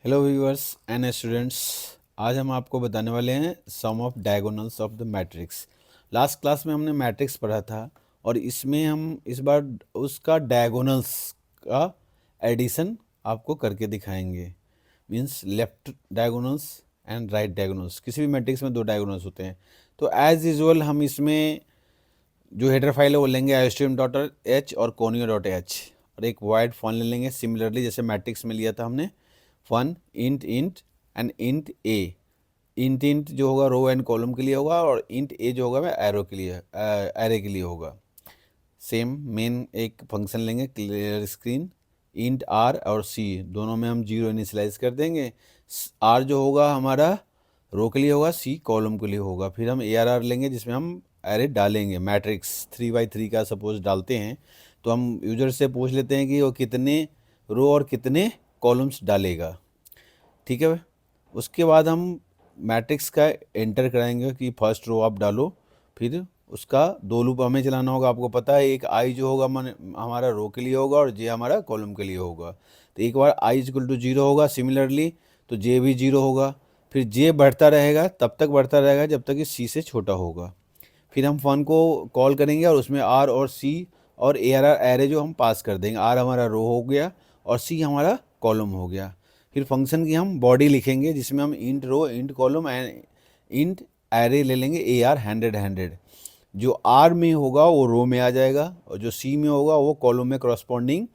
Hello viewers and students. आज हम आपको बताने वाले हैं sum of diagonals of the matrix. Last class में हमने मैट्रिक्स पढ़ा था और इसमें हम इस बार उसका डायगोनल्स का एडिशन आपको करके दिखाएंगे। Means left diagonals and right diagonals. किसी भी मैट्रिक्स में दो डायगोनल्स होते हैं। तो एज यूजुअल हम इसमें जो हेडर फाइल है वो लेंगे istream.h और conio.h और एक वाइड फॉर्म ले लेंगे सिमिलरली जैसे मैट्रिक्स में लिया था हमने fun int int and int a. Int जो होगा रो एंड कॉलम के लिए होगा और इंट ए जो होगा वह एरो के लिए एरे के लिए होगा। सेम मेन एक फंक्शन लेंगे क्लियर स्क्रीन। इंट आर और सी दोनों में हम जीरो इनिशियलाइज कर देंगे। आर जो होगा हमारा रो के लिए होगा, सी कॉलम के लिए होगा। फिर हम ARR लेंगे जिसमें हम एरे डालेंगे। मैट्रिक्स 3x3 का सपोज डालते हैं तो हम यूजर से पूछ लेते हैं कि वो कितने रो और कितने कॉलम्स डालेगा। ठीक है। उसके बाद हम मैट्रिक्स का एंटर कराएंगे कि फर्स्ट रो आप डालो। फिर उसका दो लूप हमें चलाना होगा। आपको पता है एक आई जो होगा हमारा रो के लिए होगा और जे हमारा कॉलम के लिए होगा। तो एक बार आई इक्वल टू 0 होगा सिमिलरली तो जे भी 0 होगा। फिर जे बढ़ता रहेगा, तब तक बढ़ता रहेगा जब तक कि सी से छोटा होगा। फिर हम फन को कॉल करेंगे और उसमें आर और सी और ARR एरे जो हम पास कर देंगे। आर हमारा रो हो गया और सी हमारा कॉलम हो गया। फिर फंक्शन की हम बॉडी लिखेंगे जिसमें हम int row int column and int array ले लेंगे AR 100 जो आर में होगा वो रो में आ जाएगा और जो सी में होगा वो कॉलम में करस्पॉन्डिंग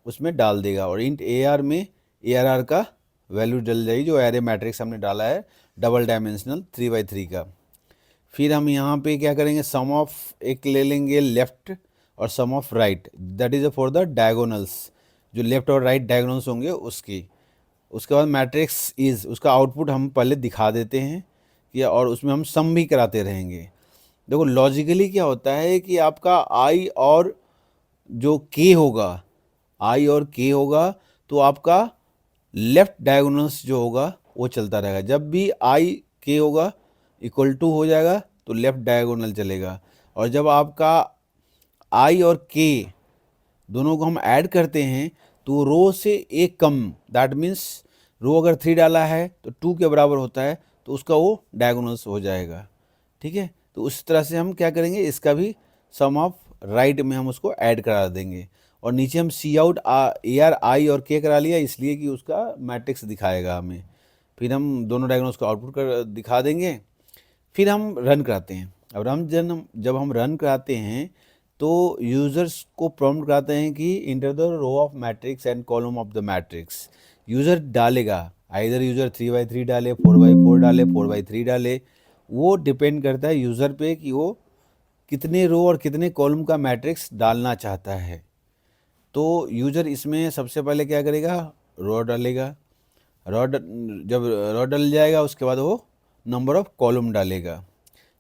उसमें डाल देगा। और इंट AR में ARR का वैल्यू डल जाएगी जो एरे मैट्रिक्स हमने डाला है डबल डायमेंशनल 3x3 का। फिर हम यहाँ पे क्या करेंगे, सम ऑफ एक ले लेंगे लेफ्ट और sum of right, that is for the diagonals. जो लेफ्ट और राइट डायगोनल्स होंगे उसकी। उसके बाद मैट्रिक्स इज़ उसका आउटपुट हम पहले दिखा देते हैं कि और उसमें हम सम भी कराते रहेंगे। देखो लॉजिकली क्या होता है कि आपका आई और जो के होगा, आई और के होगा तो आपका लेफ्ट डायगोनल्स जो होगा वो चलता रहेगा। जब भी आई के होगा इक्वल टू हो जाएगा तो लेफ्ट डायगोनल चलेगा। और जब आपका आई और के दोनों को हम ऐड करते हैं तो रो से एक कम, दैट मीन्स रो अगर 3 डाला है तो 2 के बराबर होता है तो उसका वो डायगोनल्स हो जाएगा। ठीक है। तो उस तरह से हम क्या करेंगे, इसका भी सम ऑफ राइट में हम उसको ऐड करा देंगे। और नीचे हम सी आउट AR आई और के करा लिया इसलिए कि उसका मैट्रिक्स दिखाएगा हमें। फिर हम दोनों डायगोनल्स को आउटपुट कर दिखा देंगे। फिर हम रन कराते हैं। अब जब हम रन कराते हैं तो यूज़र्स को प्रॉम्प्ट कराते हैं कि enter the row of matrix and column of the matrix. User डालेगा, आइदर यूज़र 3x3 डाले, 4x4 डाले, 4x3 डाले। वो डिपेंड करता है यूज़र पे कि वो कितने रो और कितने कॉलम का मैट्रिक्स डालना चाहता है। तो यूज़र इसमें सबसे पहले क्या करेगा, रो डालेगा। जब रो डल जाएगा उसके बाद वो नंबर ऑफ कॉलम डालेगा।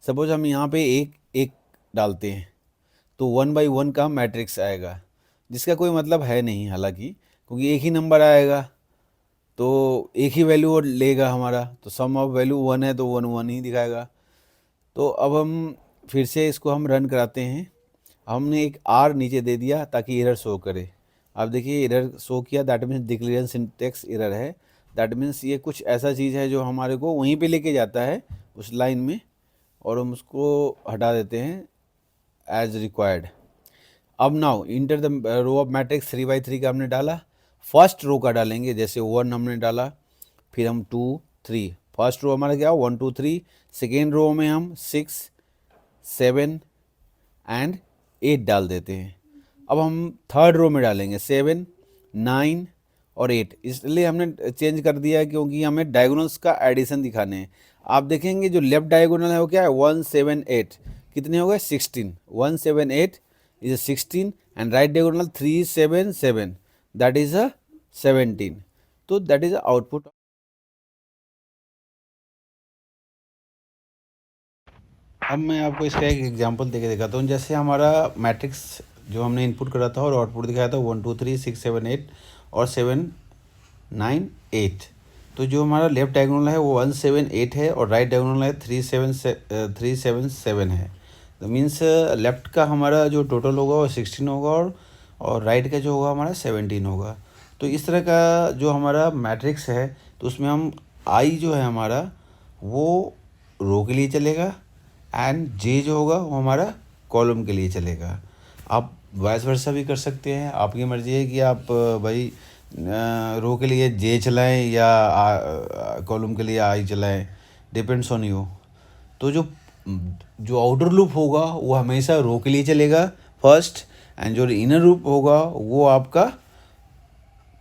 सपोज हम यहाँ पे एक एक डालते हैं तो 1x1 का मैट्रिक्स आएगा जिसका कोई मतलब है नहीं हालांकि, क्योंकि एक ही नंबर आएगा तो एक ही वैल्यू लेगा हमारा। तो सम ऑफ वैल्यू 1 है तो 1 1 ही दिखाएगा। तो अब हम फिर से इसको हम रन कराते हैं। हमने एक आर नीचे दे दिया ताकि एरर शो करे। आप देखिए एरर शो किया, that means declaration syntax error है। दैट मीन्स ये कुछ ऐसा चीज़ है जो हमारे को वहीं पे लेके जाता है उस लाइन में और हम उसको हटा देते हैं एज रिक्वायर्ड। अब now enter the row of matrix 3x3 का हमने डाला। फर्स्ट रो का डालेंगे, जैसे 1 हमने डाला, फिर हम 2 3। फर्स्ट रो हमारा क्या 1 2 3। सेकेंड रो में हम 6 7 एंड 8 डाल देते हैं। अब हम थर्ड रो में डालेंगे 7 9 और 8। इसलिए हमने चेंज कर दिया है क्योंकि हमें डायगोनल्स का एडिशन दिखाने हैं। आप देखेंगे जो लेफ्ट डायगोनल है वो क्या है 1 7 8। कितने हो गए 16। 1 7 8 is 16 and right diagonal 3 7 7 that is a 17। तो दैट इज आउटपुट। अब मैं आपको इसका एक एग्जांपल देके दिखाता हूँ। जैसे हमारा मैट्रिक्स जो हमने इनपुट करा था और आउटपुट दिखाया था 1 2 3 6 7 8 और 7 9 8। तो जो हमारा लेफ्ट डायगोनल है वो 1 7 8 है और राइट डायगोनल है 3 7 7 है। तो मीन्स लेफ्ट का हमारा जो टोटल होगा वो 16 होगा और राइट का जो होगा हमारा 17 होगा। तो इस तरह का जो हमारा मैट्रिक्स है, तो उसमें हम आई जो है हमारा वो रो के लिए चलेगा एंड जे जो होगा वो हमारा कॉलम के लिए चलेगा। आप वाइस वर्सा भी कर सकते हैं, आपकी मर्ज़ी है कि आप भाई रो के लिए जे चलाएं या कॉलम के लिए आई चलाएं, डिपेंड्स ऑन यू। तो जो जो आउटर लूप होगा वो हमेशा रो के लिए चलेगा फर्स्ट, एंड जो इनर लूप होगा वो आपका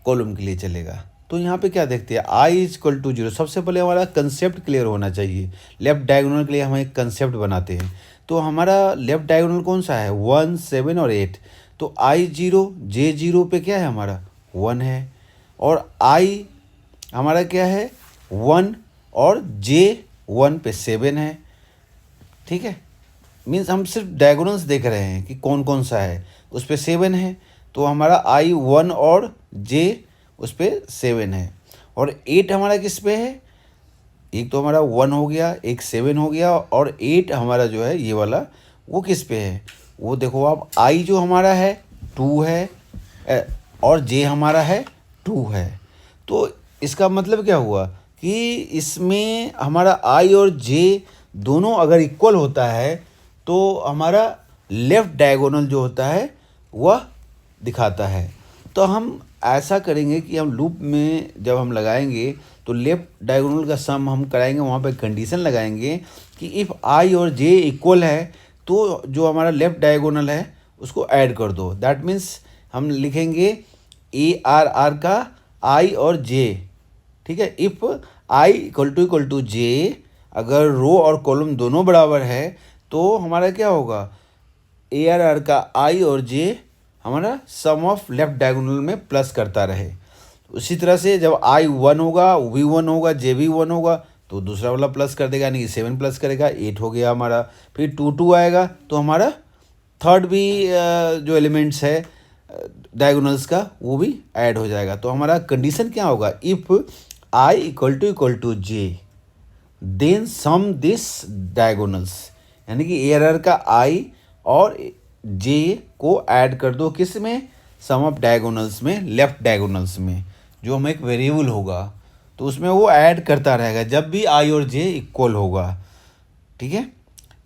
कॉलम के लिए चलेगा। तो यहाँ पे क्या देखते हैं, I is equal to zero. सबसे पहले हमारा कंसेप्ट क्लियर होना चाहिए। लेफ्ट डायगोनल के लिए हम एक कंसेप्ट बनाते हैं। तो हमारा लेफ्ट डायगोनल कौन सा है, 1, 7 और 8। तो आई जीरो जे जीरो पे क्या है हमारा 1 है, और आई हमारा क्या है 1, और जे 1 पे 7 है। ठीक है, मीन्स हम सिर्फ डायगोनल्स देख रहे हैं कि कौन कौन सा है, उस पर 7 है। तो हमारा आई 1 और जे उस पर 7 है, और 8 हमारा किस पे है, एक तो हमारा 1 हो गया, एक 7 हो गया, और 8 हमारा जो है ये वाला वो किस पे है, वो देखो आप, आई जो हमारा है 2 है, और जे हमारा है 2 है। तो इसका मतलब क्या हुआ कि इसमें हमारा आई और जे दोनों अगर इक्वल होता है तो हमारा लेफ़्ट डायगोनल जो होता है वह दिखाता है। तो हम ऐसा करेंगे कि हम लूप में जब हम लगाएंगे तो लेफ़्ट डायगोनल का सम हम कराएंगे, वहाँ पे कंडीशन लगाएंगे कि इफ़ आई और जे इक्वल है तो जो हमारा लेफ़्ट डायगोनल है उसको ऐड कर दो। दैट मीन्स हम लिखेंगे ए आर आर का आई और जे। ठीक है, इफ़ आई इक्वल टू जे, अगर रो और कॉलम दोनों बराबर है तो हमारा क्या होगा, ए आर आर का आई और जे हमारा सम ऑफ लेफ्ट डायगोनल में प्लस करता रहे। उसी तरह से जब आई 1 होगा, वी 1 होगा, जे भी 1 होगा तो दूसरा वाला प्लस कर देगा, यानी कि 7 प्लस करेगा, 8 हो गया हमारा। फिर 2 2 आएगा तो हमारा थर्ड भी जो एलिमेंट्स है डायगोनल्स का वो भी ऐड हो जाएगा। तो हमारा कंडीशन क्या होगा, if I equal to j then sum this diagonals, यानी कि ए आर आर का आई और जे को ऐड कर दो किस में, सम ऑफ डायगोनल्स में, लेफ्ट डायगोनल्स में, जो हमें एक वेरिएबल होगा तो उसमें वो ऐड करता रहेगा जब भी आई और जे इक्वल होगा। ठीक है,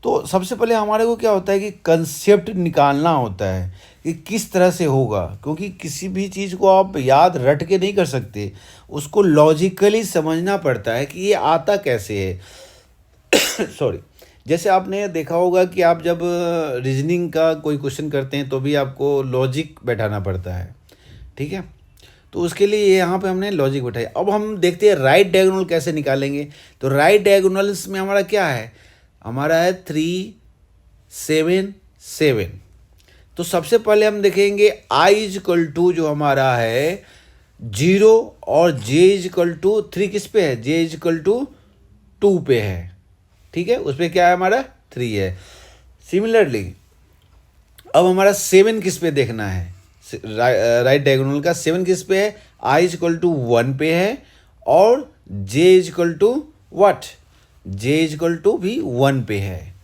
तो सबसे पहले हमारे को क्या होता है कि कंसेप्ट निकालना होता है कि किस तरह से होगा, क्योंकि किसी भी चीज़ को आप याद रट के नहीं कर सकते, उसको लॉजिकली समझना पड़ता है कि ये आता कैसे है। सॉरी, जैसे आपने देखा होगा कि आप जब रीजनिंग का कोई क्वेश्चन करते हैं तो भी आपको लॉजिक बैठाना पड़ता है। ठीक है, तो उसके लिए यहाँ पे हमने लॉजिक बैठाई। अब हम देखते हैं राइट डायगोनल कैसे निकालेंगे। तो राइट डायगोनल्स में हमारा क्या है, हमारा है 3 7 7। तो सबसे पहले हम देखेंगे आई इज इक्वल टू जो हमारा है 0 और जे इज इक्वल टू 3 किस पे है, जे इज इक्वल टू 2 पे है। ठीक है, उस पर क्या है हमारा 3 है। सिमिलरली अब हमारा 7 किस पे देखना है, राइट डायगोनल का 7 किस पे है, आई इज इक्वल टू 1 पे है, और J is equal to what, J is equal to भी 1 पे है।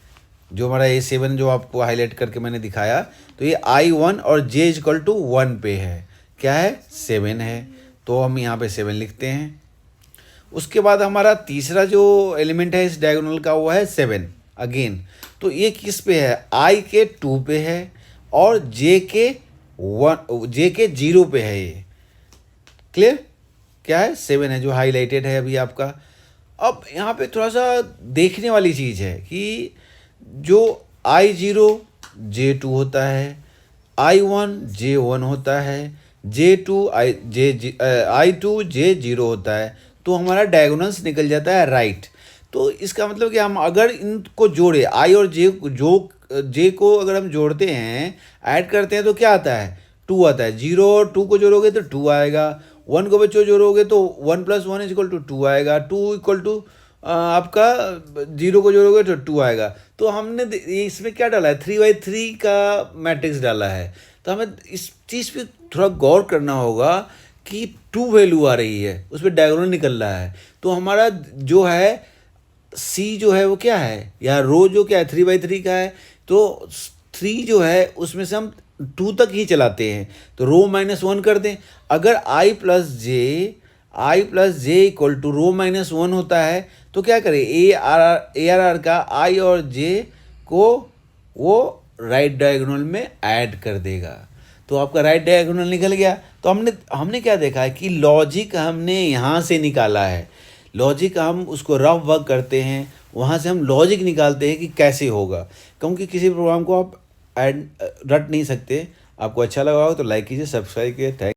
जो हमारा ये 7 जो आपको हाईलाइट करके मैंने दिखाया, तो ये आई 1 और जे इज इक्वल टू 1 पे है, क्या है 7 है। तो हम यहाँ पे 7 लिखते हैं। उसके बाद हमारा तीसरा जो एलिमेंट है इस डायगोनल का वो है 7 अगेन। तो ये किस पे है, आई के 2 पे है, और जे के 0 पे है। ये क्लियर, क्या है 7 है जो हाईलाइटेड है अभी आपका। अब यहाँ पे थोड़ा सा देखने वाली चीज़ है कि जो I0 J2 होता है, I1 J1 होता है, J2 I2 J0 होता है, तो हमारा डायगोनल्स निकल जाता है राइट। तो इसका मतलब कि हम अगर इनको जोड़े आई और जे को अगर हम जोड़ते हैं, ऐड करते हैं, तो क्या आता है 2 आता है। 0 और 2 को जोड़ोगे तो 2 आएगा, 1 को बच्चों जोड़ोगे तो 1 + 1 = 2 आएगा, 2 इक्वल टू आपका 0 को जोड़ोगे तो 2 आएगा। तो हमने इसमें क्या डाला है, 3/3 का मैट्रिक्स डाला है। तो हमें इस चीज़ पे थोड़ा गौर करना होगा कि 2 वैल्यू आ रही है, उस पर डायगोनल निकल रहा है। तो हमारा जो है सी जो है वो क्या है, या रो जो क्या है 3/3 का है, तो 3 जो है उसमें से हम टू तक ही चलाते हैं, तो रो माइनस वन कर दें। अगर I plus J equal to row minus one होता है तो क्या करें, ए आर आर का आई और जे को वो राइट डायगोनल में ऐड कर देगा, तो आपका राइट डायगोनल निकल गया। तो हमने क्या देखा है कि लॉजिक हमने यहाँ से निकाला है, लॉजिक हम उसको रफ वर्क करते हैं, वहाँ से हम लॉजिक निकालते हैं कि कैसे होगा, क्योंकि किसी प्रोग्राम को आप ऐड रट नहीं सकते। आपको अच्छा लगा हो तो लाइक कीजिए, सब्सक्राइब कीजिए। थैंक